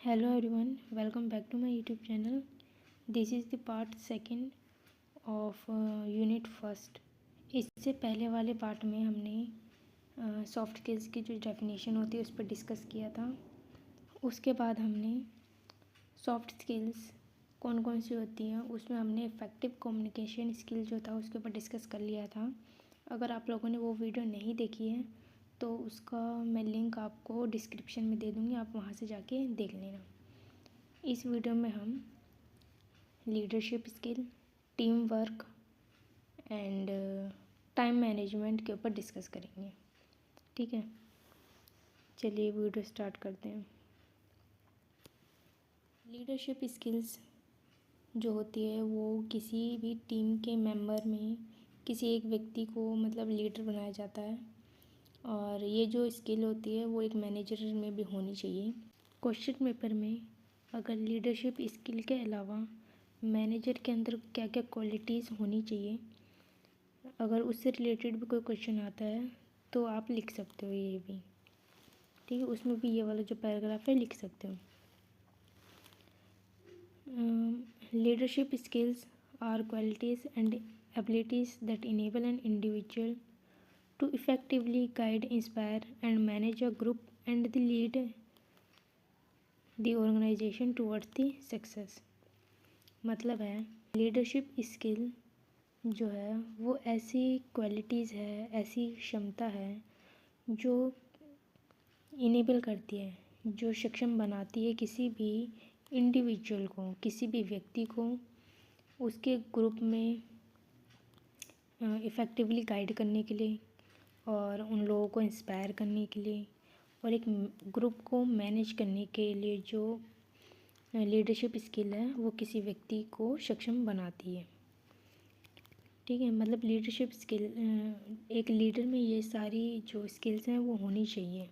Hello everyone, welcome back to my YouTube channel. This is the part second of unit first. इससे पहले वाले part में हमने soft skills की जो डेफिनेशन होती है उस पर डिस्कस किया था. उसके बाद हमने सॉफ्ट स्किल्स कौन कौन सी होती हैं उसमें हमने इफ़ेक्टिव कम्युनिकेशन स्किल जो था उसके ऊपर डिस्कस कर लिया था. अगर आप लोगों ने वो वीडियो नहीं देखी है तो उसका मैं लिंक आपको डिस्क्रिप्शन में दे दूँगी, आप वहाँ से जाके देख लेना. इस वीडियो में हम leadership skill, team work and time management के ऊपर डिस्कस करेंगे. ठीक है, चलिए वीडियो स्टार्ट करते हैं. लीडरशिप स्किल्स जो होती है वो किसी भी टीम के मेंबर में किसी एक व्यक्ति को मतलब लीडर बनाया जाता है. और ये जो स्किल होती है वो एक मैनेजर में भी होनी चाहिए. क्वेश्चन पेपर में अगर लीडरशिप स्किल के अलावा मैनेजर के अंदर क्या क्या क्वालिटीज़ होनी चाहिए, अगर उससे रिलेटेड भी कोई क्वेश्चन आता है तो आप लिख सकते हो ये भी. ठीक है, उसमें भी ये वाला जो पैराग्राफ है लिख सकते हो. Leadership skills are qualities and abilities that enable an individual to effectively guide, inspire and manage a group and the lead the organization towards the success. मतलब है लीडरशिप स्किल जो है वो ऐसी क्वालिटीज़ है, ऐसी क्षमता है जो इनेबल करती है, जो सक्षम बनाती है किसी भी इंडिविजुअल को, किसी भी व्यक्ति को उसके ग्रुप में इफ़ेक्टिवली गाइड करने के लिए और उन लोगों को इंस्पायर करने के लिए और एक ग्रुप को मैनेज करने के लिए जो लीडरशिप स्किल है वो किसी व्यक्ति को सक्षम बनाती है. ठीक है, मतलब लीडरशिप स्किल एक लीडर में ये सारी जो स्किल्स हैं वो होनी चाहिए.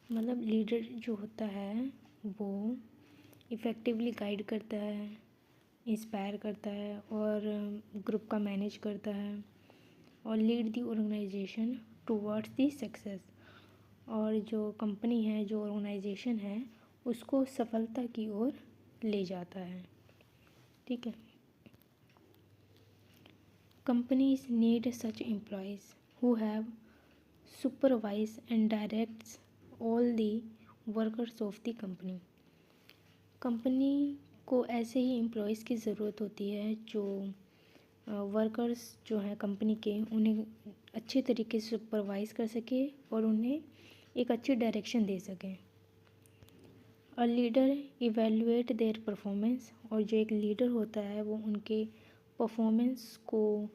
मतलब लीडर जो होता है वो इफ़ेक्टिवली गाइड करता है, इंस्पायर करता है और ग्रुप का मैनेज करता है और lead the organisation towards the success, और जो कंपनी है, जो ऑर्गेनाइजेशन है उसको सफलता की ओर ले जाता है. ठीक है, companies need such employees who have supervise and directs all the workers of the company. Company को ऐसे ही एम्प्लॉयज़ की ज़रूरत होती है जो वर्कर्स जो हैं कंपनी के, उन्हें अच्छे तरीके से सुपरवाइज़ कर सके और उन्हें एक अच्छी डायरेक्शन दे सकें. A leader evaluate their performance, और जो एक लीडर होता है वो उनके परफॉर्मेंस को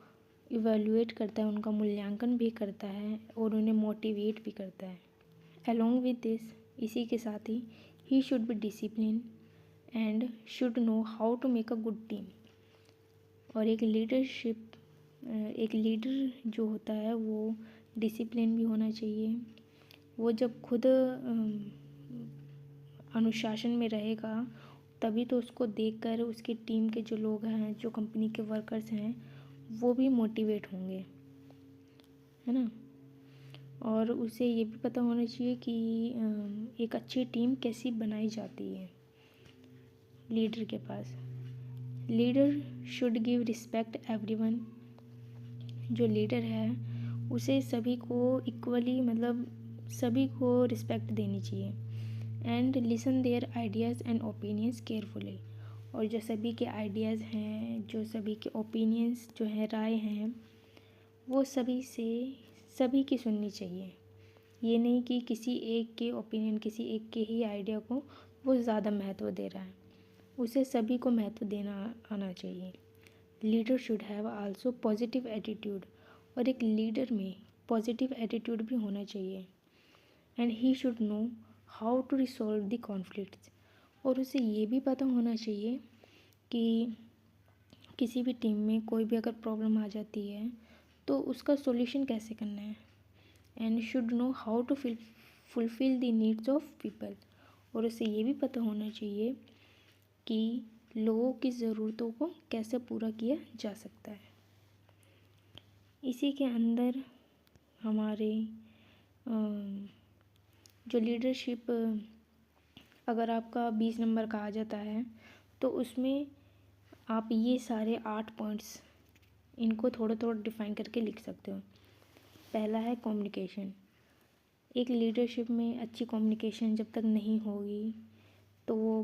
इवेल्युएट करता है, उनका मूल्यांकन भी करता है और उन्हें मोटिवेट भी करता है. अलोंग विद दिस, इसी के साथ ही should be discipline and should know how to make a good team. और एक लीडर जो होता है वो डिसिप्लिन भी होना चाहिए. वो जब खुद अनुशासन में रहेगा तभी तो उसको देखकर उसकी टीम के जो लोग हैं, जो कंपनी के वर्कर्स हैं, वो भी मोटिवेट होंगे, है ना. और उसे ये भी पता होना चाहिए कि एक अच्छी टीम कैसी बनाई जाती है लीडर के पास. Leader should give respect everyone. जो लीडर है उसे सभी को इक्वली, मतलब सभी को रिस्पेक्ट देनी चाहिए. And listen there ideas and opinions carefully. और जो सभी के आइडियाज़ हैं, जो सभी के ओपिनियंस जो हैं, राय हैं, वो सभी की सुननी चाहिए. ये नहीं कि किसी एक के ओपिनियन, किसी एक के ही आइडिया को वो ज़्यादा महत्व दे रहा है. उसे सभी को महत्व देना आना चाहिए. Leader should have also positive attitude. और एक लीडर में पॉजिटिव एटीट्यूड भी होना चाहिए. And he should know how to resolve the conflicts. और उसे ये भी पता होना चाहिए कि किसी भी टीम में कोई भी अगर प्रॉब्लम आ जाती है तो उसका सॉल्यूशन कैसे करना है. And should know how to fulfil the needs of people. और उसे ये भी पता होना चाहिए कि लोगों की ज़रूरतों को कैसे पूरा किया जा सकता है. इसी के अंदर हमारे जो लीडरशिप अगर आपका 20 नंबर का आ जाता है तो उसमें आप ये सारे 8 पॉइंट्स इनको थोड़ा थोड़ा डिफ़ाइन करके लिख सकते हो। पहला है कम्युनिकेशन। एक लीडरशिप में अच्छी कम्युनिकेशन जब तक नहीं होगी तो वो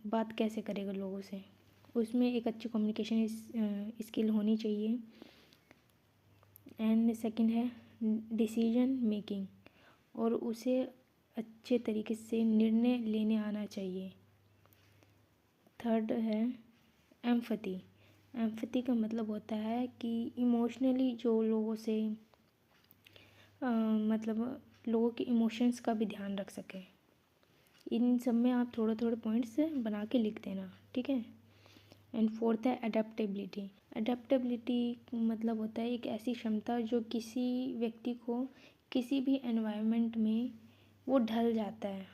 बात कैसे करेगा लोगों से। उसमें एक अच्छी कम्युनिकेशन स्किल होनी चाहिए। एंड सेकंड है डिसीजन मेकिंग, और उसे अच्छे तरीके से निर्णय लेने आना चाहिए। थर्ड है एम्पैथी। एम्पैथी का मतलब होता है कि इमोशनली जो लोगों से मतलब लोगों के इमोशंस का भी ध्यान रख सके। इन सब में आप थोड़े थोड़े पॉइंट्स बना के लिख देना, ठीक है। एंड फोर्थ है अडेप्टेबिलिटी। अडेप्टेबिलिटी मतलब होता है एक ऐसी क्षमता जो किसी व्यक्ति को किसी भी एनवायरनमेंट में वो ढल जाता है।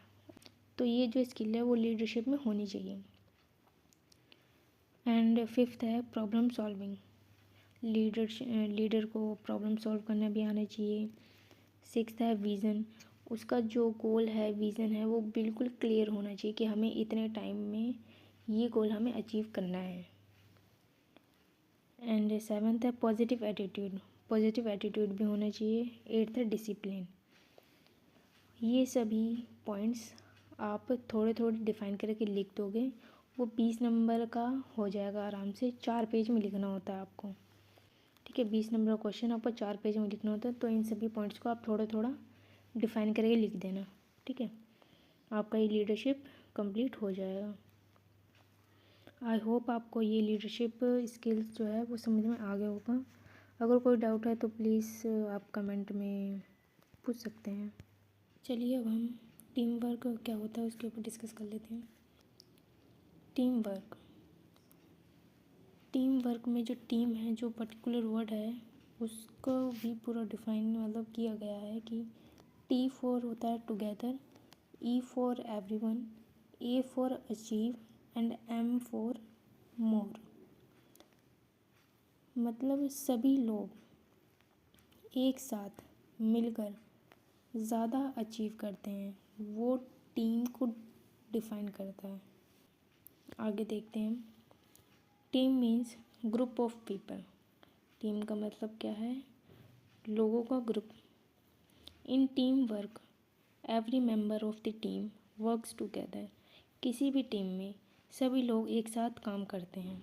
तो ये जो स्किल है वो लीडरशिप में होनी चाहिए। एंड फिफ्थ है प्रॉब्लम सॉल्विंग। लीडर को प्रॉब्लम सॉल्व करना भी आना चाहिए। सिक्स्थ है विज़न। उसका जो गोल है, विज़न है, वो बिल्कुल क्लियर होना चाहिए कि हमें इतने टाइम में ये गोल हमें अचीव करना है। एंड सेवन्थ है पॉजिटिव एटीट्यूड। पॉजिटिव एटीट्यूड भी होना चाहिए। एट्थ है डिसिप्लिन। ये सभी पॉइंट्स आप थोड़े थोड़े डिफ़ाइन करके लिख दोगे, वो 20 नंबर का हो जाएगा आराम से। 4 पेज में लिखना होता है आपको, ठीक है। 20 नंबर का क्वेश्चन आपको 4 पेज में लिखना होता है। तो इन सभी पॉइंट्स को आप थोड़ा थोड़ा डिफ़ाइन करके लिख देना, ठीक है। आपका ये लीडरशिप कंप्लीट हो जाएगा। आई होप आपको ये लीडरशिप स्किल्स जो है वो समझ में आ गया होगा। अगर कोई डाउट है तो प्लीज़ आप कमेंट में पूछ सकते हैं। चलिए अब हम टीम वर्क क्या होता है उसके ऊपर डिस्कस कर लेते हैं। Team work. टीम वर्क में जो टीम है, जो पर्टिकुलर वर्ड है उसको भी पूरा डिफाइन मतलब किया गया है कि टी फॉर होता है together, E for everyone, A for achieve and M for more. मतलब सभी लोग एक साथ मिलकर ज़्यादा अचीव करते हैं, वो टीम को डिफाइन करता है। आगे देखते हैं। Team means group of people. Team का मतलब क्या है? लोगों का group. In team work every member of the team works together. किसी भी टीम में सभी लोग एक साथ काम करते हैं।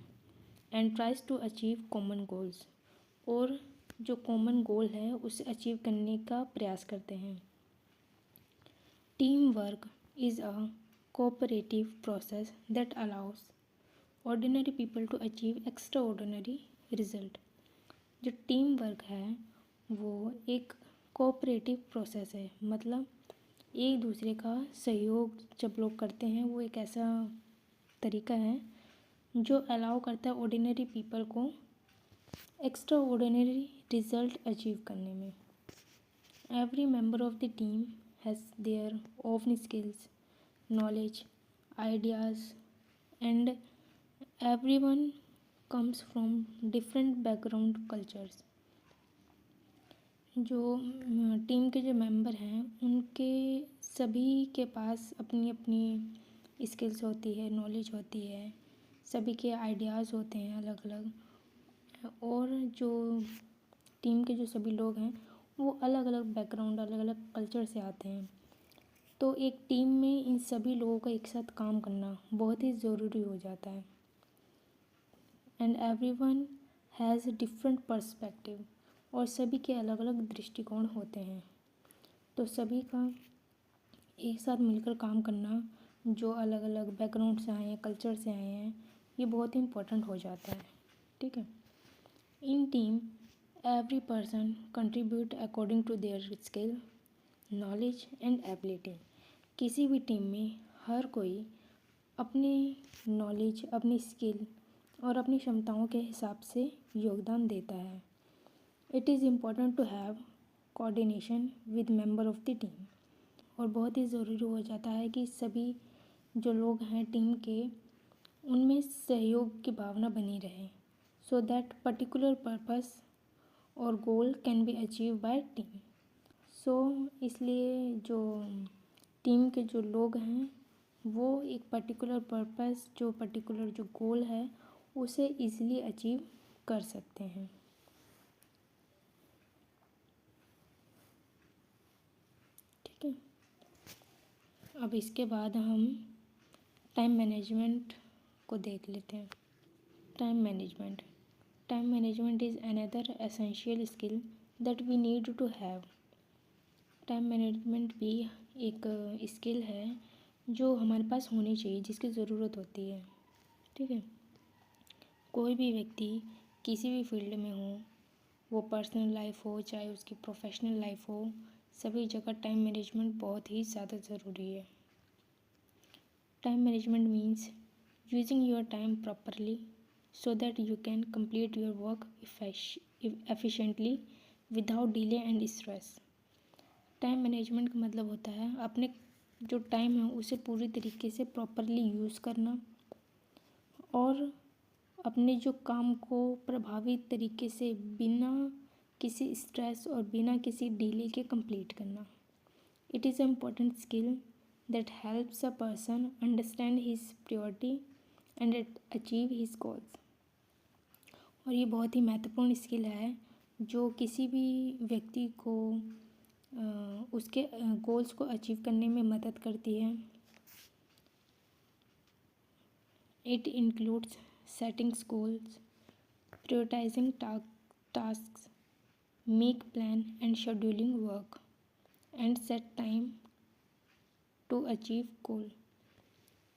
And tries to achieve common goals, और जो कॉमन गोल है उसे अचीव करने का प्रयास करते हैं। Team work is a cooperative process that allows ordinary people to achieve extra ordinary result. जो टीम वर्क है वो एक कोऑपरेटिव प्रोसेस है, मतलब एक दूसरे का सहयोग जब लोग करते हैं, वो एक ऐसा तरीका है जो अलाउ करता है ऑर्डिनरी पीपल को एक्स्ट्रा ऑर्डिनरी रिजल्ट अचीव करने में। Every member of the team has their own skills, knowledge, ideas and everyone comes from different background cultures. जो टीम के जो मेंबर हैं उनके सभी के पास अपनी अपनी स्किल्स होती है, नॉलेज होती है, सभी के आइडियाज़ होते हैं अलग अलग। और जो टीम के जो सभी लोग हैं वो अलग अलग बैकग्राउंड, अलग अलग कल्चर से आते हैं। तो एक टीम में इन सभी लोगों का एक साथ काम करना बहुत ही ज़रूरी हो जाता है। And everyone has different perspective, और सभी के अलग अलग दृष्टिकोण होते हैं। तो सभी का एक साथ मिलकर काम करना, जो अलग अलग बैकग्राउंड से आए हैं, कल्चर से आए हैं, ये बहुत ही इम्पोर्टेंट हो जाता है, ठीक है। In team every person contribute according to their skill, knowledge and ability. किसी भी टीम में हर कोई अपनी नॉलेज, अपनी स्किल और अपनी क्षमताओं के हिसाब से योगदान देता है। It is important to have coordination with member of the team. और बहुत ही ज़रूरी हो जाता है कि सभी जो लोग हैं टीम के, उनमें सहयोग की भावना बनी रहे, सो दैट पर्टिकुलर पर्पस और goal can be achieve by team. So इसलिए जो टीम के जो लोग हैं वो एक पर्टिकुलर पर्पस, जो पर्टिकुलर जो गोल है, उसे इजीली अचीव कर सकते हैं। ठीक है, अब इसके बाद हम टाइम मैनेजमेंट को देख लेते हैं। Time management is another essential skill that we need to have. Time management भी एक स्किल है जो हमारे पास होनी चाहिए, जिसकी ज़रूरत होती है। ठीक है, कोई भी व्यक्ति किसी भी फील्ड में हो, वो पर्सनल लाइफ हो चाहे उसकी प्रोफेशनल लाइफ हो, सभी जगह टाइम मैनेजमेंट बहुत ही ज़्यादा ज़रूरी है। Time management means using your time properly so that you can complete your work efficiently without delay and stress। Time management का मतलब होता है अपने जो टाइम है उसे पूरी तरीके से प्रॉपरली यूज़ करना और अपने जो काम को प्रभावी तरीके से बिना किसी स्ट्रेस और बिना किसी डिले के कंप्लीट करना। It is a important skill that helps a person understand his priority and achieve his goals. और ये बहुत ही महत्वपूर्ण स्किल है जो किसी भी व्यक्ति को उसके गोल्स को अचीव करने में मदद करती है। It includes setting goals, prioritising tasks, make plan and scheduling work and set time to achieve goal.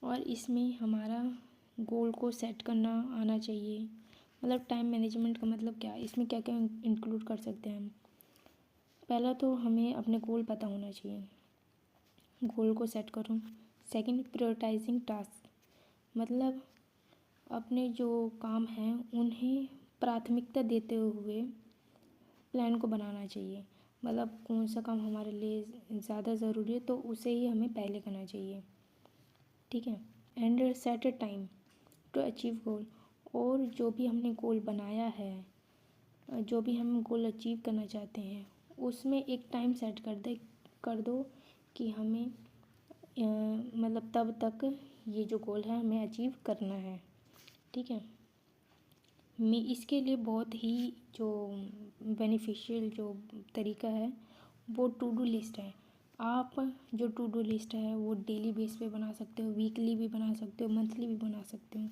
और इसमें हमारा गोल को सेट करना आना चाहिए। मतलब टाइम मैनेजमेंट का मतलब क्या है, इसमें क्या क्या इंक्लूड कर सकते हैं हम। पहला तो हमें अपने गोल पता होना चाहिए, गोल को सेट करूँ। सेकंड, प्रायोरिटाइजिंग टास्क, मतलब अपने जो काम हैं उन्हें प्राथमिकता देते हुए प्लान को बनाना चाहिए। मतलब कौन सा काम हमारे लिए ज़्यादा ज़रूरी है तो उसे ही हमें पहले करना चाहिए। ठीक है, and set a time to achieve goal. और जो भी हमने गोल बनाया है, जो भी हम गोल अचीव करना चाहते हैं, उसमें एक टाइम सेट कर दो कि हमें मतलब तब तक ये जो गोल है हमें अचीव करना है। ठीक है, मैं इसके लिए बहुत ही जो बेनिफिशियल जो तरीका है वो टू डू लिस्ट है। आप जो टू डू लिस्ट है वो डेली बेस पे बना सकते हो, वीकली भी बना सकते हो, मंथली भी बना सकते हो।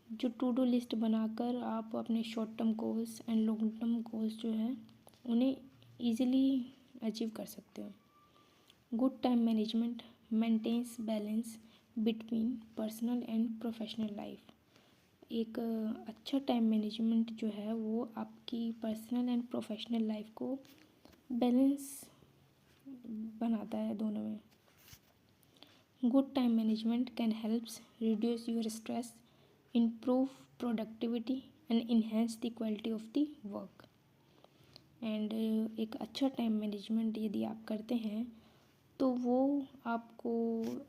जो टू डू लिस्ट बनाकर आप अपने short term goals and long term goals जो है उन्हें ईज़िली अचीव कर सकते हो। Good time management maintains balance between personal and professional life. एक अच्छा टाइम मैनेजमेंट जो है वो आपकी पर्सनल एंड प्रोफेशनल लाइफ को बैलेंस बनाता है दोनों में। Good time management can helps reduce your stress, improve productivity and enhance the quality of the work। And एक अच्छा टाइम मैनेजमेंट यदि आप करते हैं तो वो आपको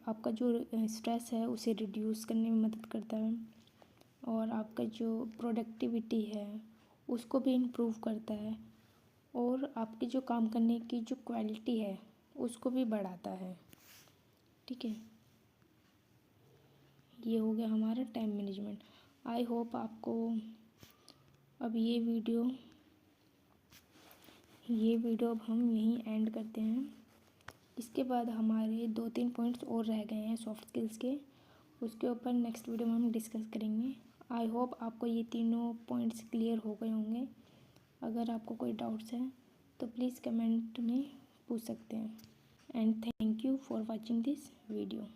आपका जो स्ट्रेस है उसे रिड्यूस करने में मदद करता है और आपका जो प्रोडक्टिविटी है उसको भी इम्प्रूव करता है और आपकी जो काम करने की जो क्वालिटी है उसको भी बढ़ाता है। ठीक है, ये हो गया हमारा टाइम मैनेजमेंट। आई होप आपको अब ये वीडियो अब हम यहीं एंड करते हैं। इसके बाद हमारे 2-3 पॉइंट्स और रह गए हैं सॉफ्ट स्किल्स के, उसके ऊपर नेक्स्ट वीडियो में हम डिस्कस करेंगे। आई होप आपको ये तीनों पॉइंट्स क्लियर हो गए होंगे। अगर आपको कोई डाउट्स हैं तो प्लीज़ कमेंट में पूछ सकते हैं। And thank you for watching this video.